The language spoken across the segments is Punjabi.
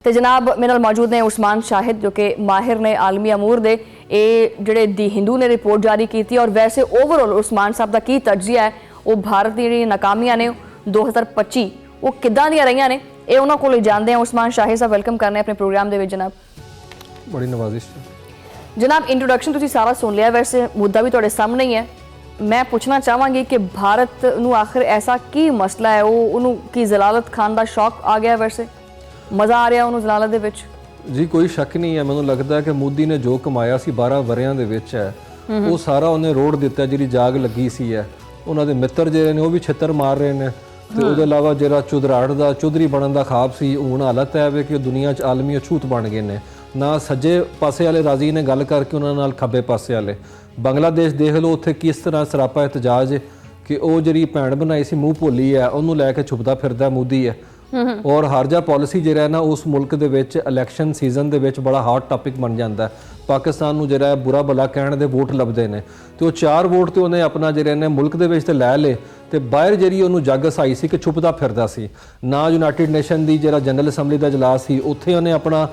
ਤੇ जनाब मेरे नाल मौजूद ने उस्मान शाहिद जो कि माहिर ने आलमी अमूर दे ਜਿਹੜੇ दी हिंदू ने रिपोर्ट जारी की और वैसे ओवरऑल उस्मान साहब का की तर्जीह है वो भारत की ਜਿਹੜੀ नाकामियां ने 2025 वो किदां ਦੀਆਂ ਰਹੀਆਂ ਨੇ ਇਹ ਉਹਨਾਂ ਕੋਲ ਹੀ ਜਾਣਦੇ ਹਾਂ। उस्मान शाहिद साहब वेलकम करने अपने प्रोग्राम ਦੇ ਵਿੱਚ जनाब। बड़ी नवाजिश जनाब इंट्रोडक्शन ਤੁਸੀਂ ਸਾਰਾ ਸੁਣ ਲਿਆ, वैसे मुद्दा भी ਤੁਹਾਡੇ ਸਾਹਮਣੇ ही है। मैं पूछना चाहांगी कि भारत ਨੂੰ आखिर ऐसा की मसला है, वो ਉਹਨੂੰ ਕੀ ਜ਼ਲਾਲਤ ਖਾਨ ਦਾ ਸ਼ੌਕ ਆ ਗਿਆ, वैसे मज़ा आ रहा ਉਹਨੂੰ ਜ਼ਲਾਲਤ ਦੇ ਵਿੱਚ? जी कोई शक नहीं है, मैनूं लगता है कि मोदी ने जो कमाया सी 12 वरियां दे विच है वो सारा उन्हें रोड़ दिता। जिहड़ी जाग लगी सी है उन्हां दे मित्र जिहड़े ने वो भी छित्तर मार रहे हैं ते उहदे इलावा जिहड़ा चौधराड़ दा चौधरी बनन दा ख्वाब सी हुण हालत है वे कि दुनिया च आलमी अछूत बन गए ने। ना सज्जे पासे वाले राजी ने गल करके उन्हां नाल खब्बे पासे वाले। बांग्लादेश देख लो उत्थे किस तरह सरापा एहतजाज कि वो जिहड़ी भैण बनाई सी मूँह भोली है उन्होंने लैके छुपदा फिरदा मोदी है। और हारजा पॉलिसी जो है ना उस मुल्क के विच इलैक्शन सीजन के विच बड़ा हॉट टॉपिक बन जाता है। पाकिस्तान नूं जिहड़ा बुरा भला कहण दे वोट लभदे ने ते वो 4 वोट तो उन्हें अपना जिहड़े ने मुल्क दे विच ते लै ले ते बाहर जिहड़ी उहनूं जग हसाई सी कि छुपदा फिरदा सी। ना यूनाइटेड नेशन दी जिहड़ा जनरल असैंबली दा इजलास सी उत्थे उन्हें अपना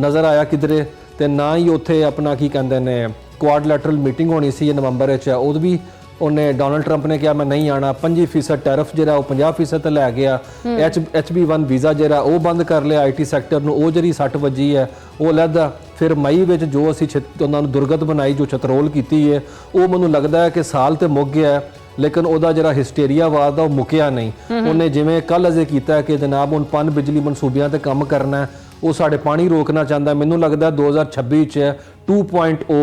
नज़र आया किधरे ते ना ही उत्थे अपना की कहंदे ने क्वाडलैटरल मीटिंग होनी सी नवंबर च उद भी उन्हें डोनाल्ड ट्रंप ने कहा मैं नहीं आना। 25% टैरिफ जो 50% लै गया। HB1 वीज़ा जो वो बंद कर लिया। IT सैक्टर में वो जी 60 वजी है वो लैदा। फिर मई में जो असी उन्होंने दुर्गत बनाई जो छतरोल की है वो मैनूं लगता है कि साल तो मुक गया है लेकिन वह जो हिस्टेरियावाद है वो मुक्या नहीं। उन्हें जिमें कल अजे किया कि जनाब हुण पन बिजली मनसूबियां ते काम करना है वो साढ़े पानी रोकना चाहता। मैनूं लगता 2026 2.0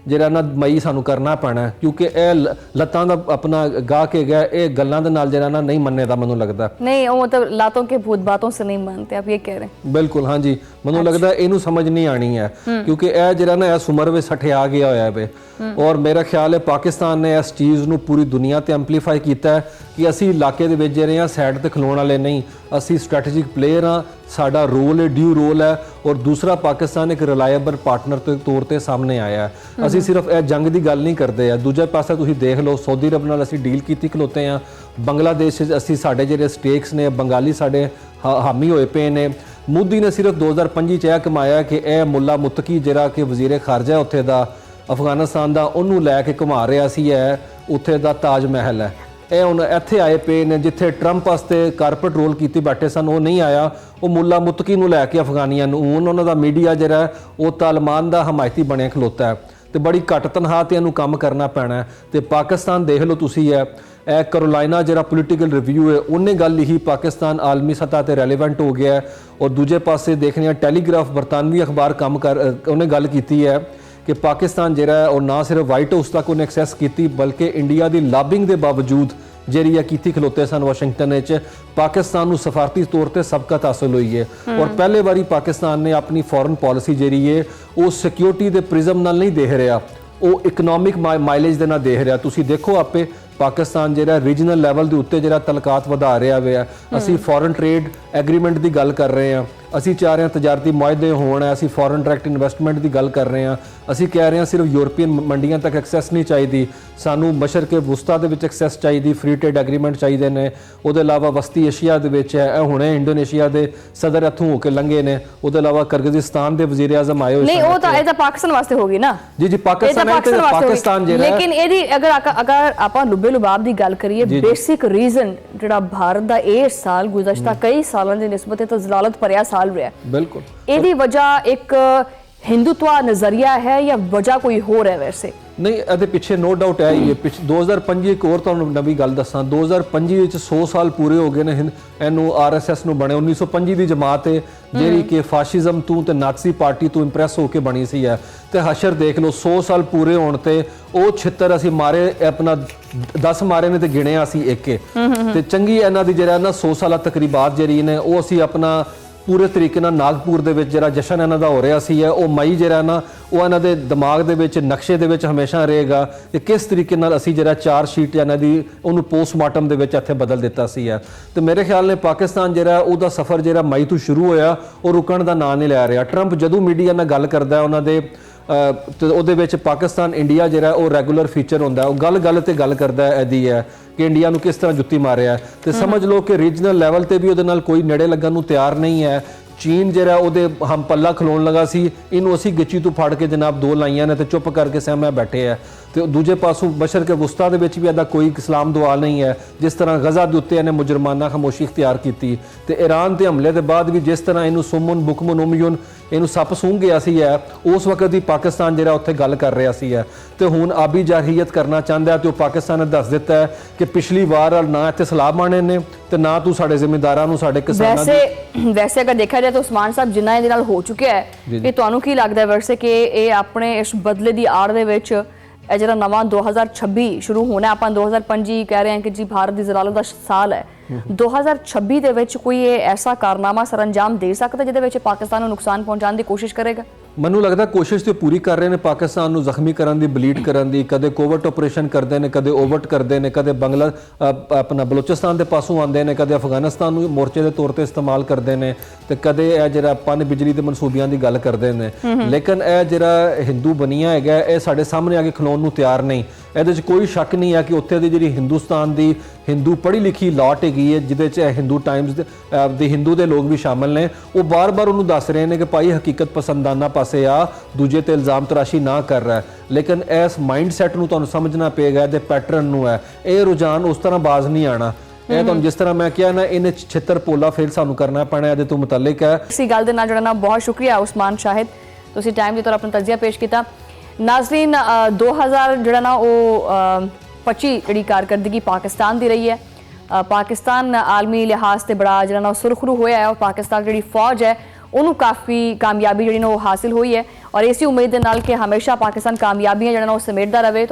ਜਿਹੜਾ ਨਾ ਮਈ ਸਾਨੂੰ ਕਰਨਾ ਪੈਣਾ क्योंकि ਇਹ ਲੱਤਾਂ ਦਾ अपना गा के गया ਇਹ ਗੱਲਾਂ ਦੇ ਨਾਲ ਜਿਹੜਾ ਨਾ नहीं मनने ਦਾ ਮੈਨੂੰ लगता नहीं वो मतलब लातों के भूत बातों से नहीं मानते आप ये कह रहे हैं? बिल्कुल हाँ जी ਮੈਨੂੰ लगता ਇਹਨੂੰ समझ नहीं आनी है क्योंकि ਇਹ ਜਿਹੜਾ ਨਾ ਇਸ ਉਮਰ ਵਿੱਚ ਸਠਿਆ ਗਿਆ ਹੋਇਆ ਹੈ और मेरा ख्याल है पाकिस्तान ने इस चीज़ ਨੂੰ पूरी दुनिया ਤੇ ਐਂਪਲੀਫਾਈ ਕੀਤਾ कि ਅਸੀਂ ਇਲਾਕੇ ਦੇ ਵਿੱਚ ਜਿਹੜੇ ਆ ਸਾਈਡ ਤੇ ਖਲੋਣ ਵਾਲੇ ਨਹੀਂ, ਅਸੀਂ ਸਟ੍ਰੈਟੇਜਿਕ ਪਲੇਅਰ ਆ। ਸਾਡਾ ਰੋਲ ਹੈ ਡਿਊ ਰੋਲ ਹੈ और दूसरा पाकिस्तान एक रिलायबल पार्टनर के तौर पर सामने आया है। ਅਸੀਂ सिर्फ ਇਹ जंग की गल नहीं करते हैं। दूजे पासे तुसीं देख लो सऊदी अरब नाल ਅਸੀਂ डील की खलोते हैं। बांग्लादेश ਅਸੀਂ ਸਾਡੇ ਜਿਹੜੇ स्टेक्स ने बंगाली ਸਾਡੇ हामी होए पे ने। मोदी ने सिर्फ 2025 च यह कमाया कि यह मुल्ला मुत्तकी जिहड़ा कि वजीर खारजा उत्थे दा अफगानिस्तान का उन्होंने लैके घुमा रहा सी है उत्थे दा ताज महल है। ਇਹ ਹੁਣ ਇੱਥੇ ਆਏ ਪਏ ਨੇ ਜਿੱਥੇ ਟਰੰਪ ਵਾਸਤੇ ਕਾਰਪਟ ਰੋਲ ਕੀਤੀ ਬੈਠੇ ਸਨ ਉਹ ਨਹੀਂ ਆਇਆ। ਉਹ ਮੁੱਲਾ ਮੁਤਕੀ ਨੂੰ ਲੈ ਕੇ ਅਫਗਾਨੀਆਂ ਨੂੰ ਹੁਣ ਉਹਨਾਂ ਦਾ ਮੀਡੀਆ ਜਿਹੜਾ ਉਹ ਤਾਲਿਬਾਨ ਦਾ ਹਮਾਇਤੀ ਬਣਿਆ ਖਲੋਤਾ ਹੈ ਤੇ ਬੜੀ ਘੱਟ ਤਨਖਾਹ ਤੇ ਇਹਨੂੰ ਕੰਮ ਕਰਨਾ ਪੈਣਾ। ਤੇ ਪਾਕਿਸਤਾਨ ਦੇਖ ਲਓ ਤੁਸੀਂ ਹੈ ਇਹ ਕੈਰੋਲਾਈਨਾ ਜਿਹੜਾ ਪੋਲੀਟੀਕਲ ਰਿਵਿਊ ਹੈ ਉਹਨੇ ਗੱਲ ਲਿਖੀ ਪਾਕਿਸਤਾਨ ਆਲਮੀ ਸਤ੍ਹਾ ਤੇ ਰੈਲੇਵੈਂਟ ਹੋ ਗਿਆ ਔਰ ਦੂਜੇ ਪਾਸੇ ਦੇਖਦੇ ਹਾਂ ਟੈਲੀਗ੍ਰਾਫ ਬਰਤਾਨਵੀ ਅਖਬਾਰ ਕੰਮ ਕਰ ਉਹਨੇ ਗੱਲ ਕੀਤੀ ਹੈ कि पाकिस्तान जिहड़ा है और ना सिर्फ वाइट हाउस तक उन्हें एक्सैस की बल्कि इंडिया की लॉबिंग के बावजूद ਜਿਹੜੀ ਕੀਤੀ ਖਲੋਤੇ ਸਨ ਵਾਸ਼ਿੰਗਟਨ ਵਿੱਚ ਪਾਕਿस्तान ਨੂੰ ਸਫਾਰਤੀ ਤੌਰ ਤੇ ਸਬਕਤ ਹਾਸਲ ਹੋਈ ਹੈ। ਔਰ ਪਹਿਲੇ ਵਾਰੀ ਪਾਕਿस्तान ਨੇ ਆਪਣੀ ਫੋਰਨ ਪਾਲਿਸੀ ਜਿਹੜੀ ਹੈ ਉਹ ਸਿਕਿਉਰਿਟੀ ਦੇ ਪ੍ਰਿਜ਼ਮ ਨਾਲ ਨਹੀਂ ਦੇਖ ਰਿਹਾ, ਉਹ ਇਕਨੋਮਿਕ ਮਾਈਲੇਜ ਦੇ ਨਾਲ ਦੇਖ ਰਿਹਾ। ਤੁਸੀਂ ਦੇਖੋ ਆਪੇ ਪਾਕਿस्तान ਜਿਹੜਾ ਰੀਜਨਲ ਲੈਵਲ ਦੇ ਉੱਤੇ ਜਿਹੜਾ ਤਲਕਾਤ ਵਧਾ ਰਿਹਾ ਹੋਇਆ। ਅਸੀਂ ਫੋਰਨ ਟ੍ਰੇਡ ਐਗਰੀਮੈਂਟ ਦੀ ਗੱਲ ਕਰ ਰਹੇ ਹਾਂ, ਅਸੀਂ ਚਾਹ ਰਹੇ ਹਾਂ ਤਜਾਰਤੀ ਮੁਆਹਦੇ ਹੋਣ, ਅਸੀਂ ਫੋਰਨ ਡਾਇਰੈਕਟ ਇਨਵੈਸਟਮੈਂਟ ਦੀ ਗੱਲ ਕਰ ਰਹੇ ਹਾਂ। ਅਸੀਂ ਕਹਿ ਰਹੇ ਹਾਂ ਸਿਰਫ ਯੂਰਪੀਅਨ ਮੰਡੀਆਂ ਤੱਕ ਐਕਸੈਸ ਨਹੀਂ ਚਾਹੀਦੀ, ਸਾਨੂੰ ਮਸ਼ਰਕੇ ਵਸਤਾ ਦੇ ਵਿੱਚ ਐਕਸੈਸ ਚਾਹੀਦੀ, ਫ੍ਰੀ ਟ੍ਰੇਡ ਐਗਰੀਮੈਂਟ ਚਾਹੀਦੇ ਨੇ। ਉਹਦੇ ਇਲਾਵਾ ਵਸਤੀ ਏਸ਼ੀਆ ਦੇ ਵਿੱਚ ਹੈ, ਇਹ ਹੁਣੇ ਇੰਡੋਨੇਸ਼ੀਆ ਦੇ ਸਦਰ ਇੱਥੋਂ ਹੋ ਕੇ ਲੰਘੇ ਨੇ। ਉਹਦੇ ਇਲਾਵਾ ਕਰਗਿਜ਼ਸਤਾਨ ਦੇ ਵਜ਼ੀਰ ਆਜ਼ਮ ਆਏ ਹੋਏ ਨਹੀਂ, ਉਹ ਤਾਂ ਇਹ ਤਾਂ ਪਾਕਿਸਤਾਨ ਵਾਸਤੇ ਹੋਗੀ ਨਾ ਜੀ ਜੀ ਪਾਕਿस्तान ਜਿਹੜਾ ਲੇਕਿਨ ਇਹਦੀ ਅਗਰ ਆਪਾਂ ਲੁੱਬੇ ਲੁਬਾਬ ਦੀ ਗੱਲ ਕਰੀਏ ਬੇਸਿਕ ਰੀਜ਼ਨ ਜਿਹੜਾ ਭਾਰਤ ਦਾ ਇਹ ਸਾਲ ਗੁਜ਼ਸ਼ਤਾ ਕਈ ਸਾਲਾਂ ਦੀ ਨਿਸਬਤ ਤੇ ਜ਼ਲਾਲਤ ਭਰਿਆ ਸਾਲ ਰਿਹਾ ਬਿਲकुल ਇਹਦੀ ਵਜ੍ਹਾ ਇੱਕ हिंदुत्वा नजरिया है या वजह कोई होर है? वैसे नहीं ये पिछे नो डाउट है ये 2025 एक और तुहानूं नवी गल दसां 2025 ਵਿੱਚ 100 ਸਾਲ ਪੂਰੇ ਹੋ ਗਏ ਨੇ ਇਹਨੂੰ RSS ਨੂੰ ਬਣੇ 1925 ਦੀ ਜਮਾਤ ਹੈ ਜਿਹੜੀ ਕਿ ਫਾਸ਼ਿਜ਼ਮ ਤੋਂ ਤੇ ਨਾਜ਼ੀ ਪਾਰਟੀ ਤੋਂ ਇੰਪ੍ਰੈਸ ਹੋ ਕੇ ਬਣੀ ਸੀ ਹੈ ਤੇ ਹਸ਼ਰ ਦੇਖ ਲਓ 100 ਸਾਲ ਪੂਰੇ ਹੋਣ ਤੇ ਉਹ 76 ਅਸੀਂ ਮਾਰੇ ਆਪਣਾ 10 ਮਾਰੇ ਨੇ ਤੇ ਗਿਣਿਆ ਅਸੀਂ ਇੱਕ ਤੇ ਚੰਗੀ ਇਹਨਾਂ ਦੀ ਜਿਹੜਾ ਨਾ 100 ਸਾਲਾ ਤਕਰੀਬਾਤ ਜਿਹੜੀ ਨੇ ਉਹ ਅਸੀਂ ਆਪਣਾ पूरे तरीके नागपुर ਦੇ ਵਿੱਚ ਜਿਹੜਾ ਜਸ਼ਨ ਇਹਨਾਂ ਦਾ ਹੋ ਰਿਹਾ ਸੀ ਹੈ ਉਹ ਮਈ ਜਿਹੜਾ ਨਾ ਉਹ ਇਹਨਾਂ ਦੇ ਦਿਮਾਗ ਦੇ ਵਿੱਚ ਨਕਸ਼ੇ ਦੇ ਵਿੱਚ ਹਮੇਸ਼ਾ ਰਹੇਗਾ ਕਿ ਕਿਸ ਤਰੀਕੇ ਨਾਲ ਅਸੀਂ ਜਿਹੜਾ ਚਾਰ ਸ਼ੀਟ ਇਹਨਾਂ ਦੀ ਉਹਨੂੰ ਪੋਸਟਮਾਰਟਮ ਦੇ ਵਿੱਚ ਇੱਥੇ ਬਦਲ ਦਿੱਤਾ ਸੀ ਹੈ। ਤੇ ਮੇਰੇ ਖਿਆਲ ਨੇ ਪਾਕਿस्तान ਜਿਹੜਾ ਉਹਦਾ ਸਫ਼ਰ ਜਿਹੜਾ ਮਈ ਤੋਂ ਸ਼ੁਰੂ ਹੋਇਆ ਉਹ ਰੁਕਣ ਦਾ ਨਾਂ ਨਹੀਂ ਲੈ ਰਿਹਾ। ਟਰੰਪ ਜਦੋਂ ਮੀਡੀਆ ਨਾਲ ਗੱਲ ਕਰਦਾ ਉਹਨਾਂ ਦੇ ਤੇ ਉਹਦੇ ਵਿੱਚ ਪਾਕਿस्तान ਇੰਡੀਆ ਜਿਹੜਾ ਉਹ ਰੈਗੂਲਰ ਫੀਚਰ ਹੁੰਦਾ, ਉਹ ਗੱਲ ਤੇ ਗੱਲ ਕਰਦਾ ਇਹਦੀ ਹੈ कि इंडिया ਨੂੰ किस तरह जुत्ती मारिया तो समझ लो कि रीजनल लैवल पर भी वो कोई नेड़े लगन तैयार नहीं है ਚੀਨ ਜਿਹੜਾ ਉਹਦੇ ਹਮ ਪੱਲਾ ਖਲੋਣ ਲਗਾ ਸੀ, ਇਹਨੂੰ ਅਸੀਂ ਗਿੱਚੀ ਤੋਂ ਫੜ ਕੇ ਜਨਾਬ 2 ਲਾਈਆਂ ਨੇ ਤੇ ਚੁੱਪ ਕਰਕੇ ਸਹਿਮਿਆ ਬੈਠੇ ਆ। ਤੇ ਦੂਜੇ ਪਾਸੋਂ ਮਸ਼ਰਕ ਵਸਤਾ ਦੇ ਵਿੱਚ ਵੀ ਇਹਦਾ ਕੋਈ ਇਸਲਾਮ ਦੁਆਲ ਨਹੀਂ ਹੈ। ਜਿਸ ਤਰ੍ਹਾਂ ਗਜ਼ਾ ਦੇ ਉੱਤੇ ਇਹਨੇ ਮੁਜਰਮਾਨਾ ਖਾਮੋਸ਼ੀ ਇਖਤਿਆਰ ਕੀਤੀ ਤੇ ਈਰਾਨ ਦੇ ਹਮਲੇ ਦੇ ਬਾਅਦ ਵੀ ਜਿਸ ਤਰ੍ਹਾਂ ਇਹਨੂੰ ਸੁਮਨ ਬੁਕਮਨ ਉਮਯੁਨ ਇਹਨੂੰ ਸੱਪ ਸੂੰਘ ਗਿਆ ਸੀ ਹੈ, ਉਸ ਵਕਤ ਵੀ ਪਾਕਿਸਤਾਨ ਜਿਹੜਾ ਉੱਥੇ ਗੱਲ ਕਰ ਰਿਹਾ ਸੀ ਹੈ ਤੇ ਹੁਣ ਆਬੀ ਜਾਰਹੀਅਤ ਕਰਨਾ ਚਾਹੁੰਦਾ ਤੇ ਉਹ ਪਾਕਿਸਤਾਨ ਨੇ ਦੱਸ ਦਿੱਤਾ ਹੈ ਕਿ ਪਿਛਲੀ ਵਾਰ ਨਾ ਇੱਥੇ ਸਲਾਬ ਆਣੇ ਨੇ ਤੇ ਨਾ ਤੂੰ ਸਾਡੇ ਜ਼ਿੰਮੇਦਾਰਾਂ ਨੂੰ ਸਾਡੇ ਕਿਸਾਨਾਂ ਵੈਸੇ ਅਗਰ ਦੇਖਿਆ ਜਾਏ ਤਾਂ ਉਸਮਾਨ ਸਾਹਿਬ ਜਿੰਨਾ ਇਹਦੇ ਨਾਲ ਹੋ ਚੁੱਕਿਆ ਹੈ, ਇਹ ਤੁਹਾਨੂੰ ਕੀ ਲੱਗਦਾ ਹੈ ਵੈਸੇ ਕਿ ਇਹ ਆਪਣੇ ਇਸ ਬਦਲੇ ਦੀ ਆੜ ਦੇ ਵਿੱਚ ਇਹ ਜਿਹੜਾ ਨਵਾਂ 2026 ਸ਼ੁਰੂ ਹੋਣਾ, ਆਪਾਂ 2025 ਕਹਿ ਰਹੇ ਹਾਂ ਕਿ ਜੀ ਭਾਰਤ ਦੀ ਜ਼ਲਾਲਤ ਦਾ ਸਾਲ ਹੈ, 2026 ਦੇ ਵਿੱਚ ਕੋਈ ਇਹ ਐਸਾ ਕਾਰਨਾਮਾ ਸਰੰਜਾਮ ਦੇ ਸਕਦਾ ਜਿਹਦੇ ਵਿੱਚ ਪਾਕਿਸਤਾਨ ਨੂੰ ਨੁਕਸਾਨ ਪਹੁੰਚਾਉਣ ਦੀ ਕੋਸ਼ਿਸ਼ ਕਰੇਗਾ? ਮੈਨੂੰ ਲੱਗਦਾ ਕੋਸ਼ਿਸ਼ ਤੇ ਪੂਰੀ ਕਰ ਰਹੇ ਨੇ ਪਾਕਿਸਤਾਨ ਨੂੰ ਜ਼ਖਮੀ ਕਰਨ ਦੀ, ਬਲੀਡ ਕਰਨ ਦੀ। ਕਦੇ ਕੋਵਰਟ ਆਪਰੇਸ਼ਨ ਕਰਦੇ ਨੇ, ਕਦੇ ਓਵਰਟ ਕਰਦੇ ਨੇ, ਕਦੇ ਆਪਣਾ ਬਲੋਚਿਸਤਾਨ ਦੇ ਪਾਸੋਂ ਆਉਂਦੇ ਨੇ, ਕਦੇ ਅਫਗਾਨਿਸਤਾਨ ਨੂੰ ਮੋਰਚੇ ਦੇ ਤੌਰ ਤੇ ਇਸਤੇਮਾਲ ਕਰਦੇ ਨੇ ਤੇ ਕਦੇ ਇਹ ਜਿਹੜਾ ਪਨ ਬਿਜਲੀ ਦੇ ਮਨਸੂਬਿਆਂ ਦੀ ਗੱਲ ਕਰਦੇ ਨੇ। ਲੇਕਿਨ ਇਹ ਜਿਹੜਾ ਹਿੰਦੂ ਬਨੀਆ ਹੈਗਾ ਇਹ ਸਾਡੇ ਸਾਹਮਣੇ ਆ ਕੇ ਖਲੋਣ ਨੂੰ ਤਿਆਰ ਨਹੀਂ। ਇਹਦੇ 'ਚ ਕੋਈ ਸ਼ੱਕ ਨਹੀਂ ਹੈ ਕਿ ਉੱਥੇ ਦੀ ਜਿਹੜੀ ਹਿੰਦੁਸਤਾਨ ਦੀ ਹਿੰਦੂ ਪੜ੍ਹੀ ਲਿਖੀ ਲਾਟ ਹੈਗੀ ਹੈ, ਜਿਹਦੇ 'ਚ ਹਿੰਦੂ ਟਾਈਮਜ਼ ਦੇ ਹਿੰਦੂ ਦੇ ਲੋਕ ਵੀ ਸ਼ਾਮਲ ਨੇ। ਉਹ ਬਾਰ-ਬਾਰ ਉਹਨੂੰ ਦੱਸ ਰਹੇ ਨੇ ਕਿ ਭਾਈ ਹਕੀਕਤ ਪਸੰਦਾਨਾ ਪਾਸੇ ਆ, ਦੂਜੇ ਤੇ ਇਲਜ਼ਾਮ ਤਰਾਸ਼ੀ ਨਾ ਕਰ ਰਿਹਾ। ਲੇਕਿਨ ਇਸ ਮਾਈਂਡ ਸੈਟ ਨੂੰ ਤੁਹਾਨੂੰ ਸਮਝਣਾ ਪਏਗਾ, ਇਹਦੇ ਪੈਟਰਨ ਨੂੰ ਹੈ। ਇਹ ਰੁਝਾਨ ਉਸ ਤਰ੍ਹਾਂ ਬਾਜ਼ ਨਹੀਂ ਆਣਾ। ਇਹ ਤੁਹਾਨੂੰ ਜਿਸ ਤਰ੍ਹਾਂ ਮੈਂ ਕਿਹਾ ਨਾ, ਇਹਨੇ ਛਿੱਤਰ ਪੋਲਾ ਫੇਰ ਸਾਨੂੰ ਕਰਨਾ ਪੈਣਾ ਇਹਦੇ ਤੋਂ ਮੁਤਲਕ ਹੈ। ਇसी ਗੱਲ ਦੇ ਨਾਲ ਜੁੜਨਾ ਬਹੁਤ ਸ਼ੁਕਰੀਆ ਉਸਮਾਨ ਸ਼ਾਹਿਦ, ਤੁਸੀਂ ਟਾਈਮ ਦੇ ਤੌਰ ਆਪਣਾ ਤਜਜ਼ੀਆ ਪੇਸ਼ ਕੀਤਾ। ਨਾਜ਼ਰੀਨ, 2000 ਜਿਹੜਾ ਨਾ ਉਹ 25 ਜਿਹੜੀ ਕਾਰਕਰਦਗੀ ਪਾਕਿਸਤਾਨ ਦੀ ਰਹੀ ਹੈ। ਪਾਕਿਸਤਾਨ ਆਲਮੀ ਲਿਹਾਜ਼ ਤੇ ਬੜਾ ਜਿਹੜਾ ਨਾ ਉਹ ਸੁਰਖਰੂ ਹੋਇਆ ਹੈ ਔਰ ਪਾਕਿਸਤਾਨ ਜਿਹੜੀ ਫੌਜ ਹੈ ਉਹਨੂੰ ਕਾਫੀ ਕਾਮਯਾਬੀ ਜਿਹੜੀ ਨਾ ਉਹ ਹਾਸਿਲ ਹੋਈ ਹੈ ਔਰ ਇਸੇ ਉਮੀਦ ਦੇ ਨਾਲ ਕਿ ਹਮੇਸ਼ਾ ਪਾਕਿਸਤਾਨ ਕਾਮਯਾਬੀਆਂ ਜਿਹੜਾ ਨਾ ਉਹ ਸਮੇਟਦਾ ਰਹੇ।